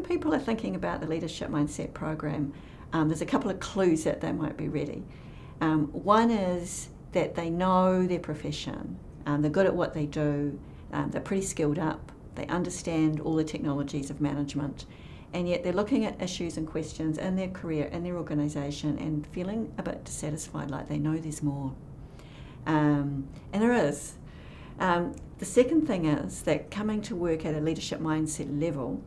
people are thinking about the Leadership Mindset program, there's a couple of clues that they might be ready. One is that they know their profession, they're good at what they do, they're pretty skilled up, they understand all the technologies of management, and yet they're looking at issues and questions in their career, in their organisation, and feeling a bit dissatisfied, like they know there's more. And there is. The second thing is that coming to work at a leadership mindset level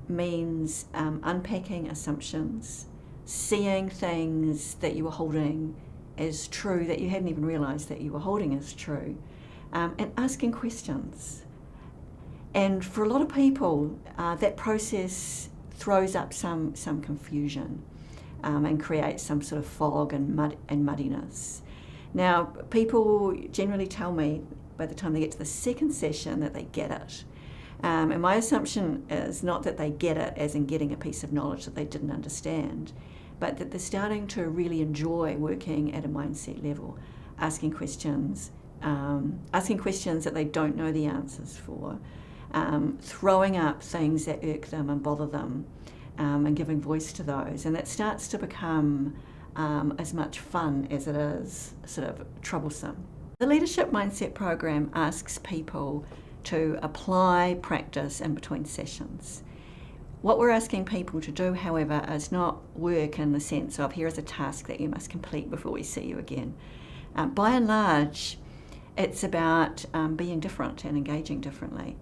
means unpacking assumptions, seeing things that you were holding as true that you hadn't even realised that you were holding as true, and asking questions. And for a lot of people, that process throws up some confusion and creates some sort of fog and muddiness. Now, people generally tell me by the time they get to the second session that they get it. And my assumption is not that they get it as in getting a piece of knowledge that they didn't understand, but that they're starting to really enjoy working at a mindset level, asking questions that they don't know the answers for, throwing up things that irk them and bother them, and giving voice to those. And that starts to become as much fun as it is sort of troublesome. The Leadership Mindset program asks people to apply practice in between sessions. What we're asking people to do, however, is not work in the sense of here is a task that you must complete before we see you again. By and large, it's about being different and engaging differently.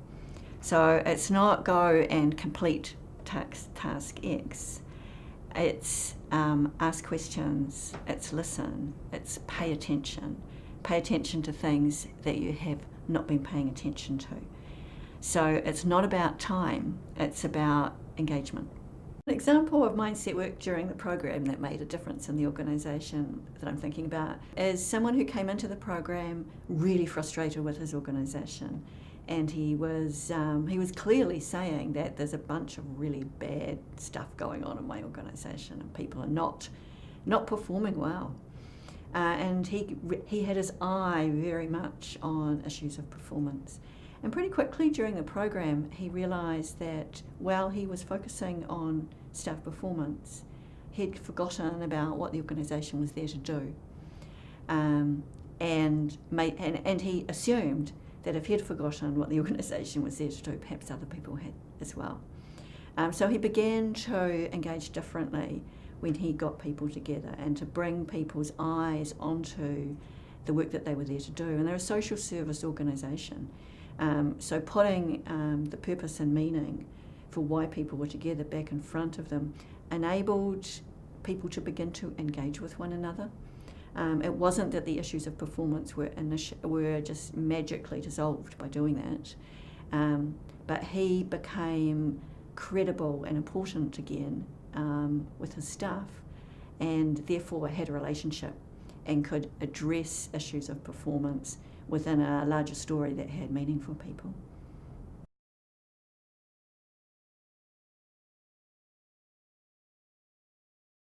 So it's not go and complete task X. It's ask questions, it's listen, it's pay attention. Pay attention to things that you have not been paying attention to. So it's not about time, it's about engagement. An example of mindset work during the program that made a difference in the organisation that I'm thinking about is someone who came into the program really frustrated with his organisation, and he was clearly saying that there's a bunch of really bad stuff going on in my organisation and people are not performing well. And he had his eye very much on issues of performance. And pretty quickly during the program, he realised that while he was focusing on staff performance, he'd forgotten about what the organisation was there to do. And he assumed that if he'd forgotten what the organisation was there to do, perhaps other people had as well. So he began to engage differently when he got people together and to bring people's eyes onto the work that they were there to do. And they're a social service organisation. So putting the purpose and meaning for why people were together back in front of them enabled people to begin to engage with one another. It wasn't that the issues of performance were just magically dissolved by doing that, but he became credible and important again with his staff, and therefore had a relationship and could address issues of performance within a larger story that had meaning for people.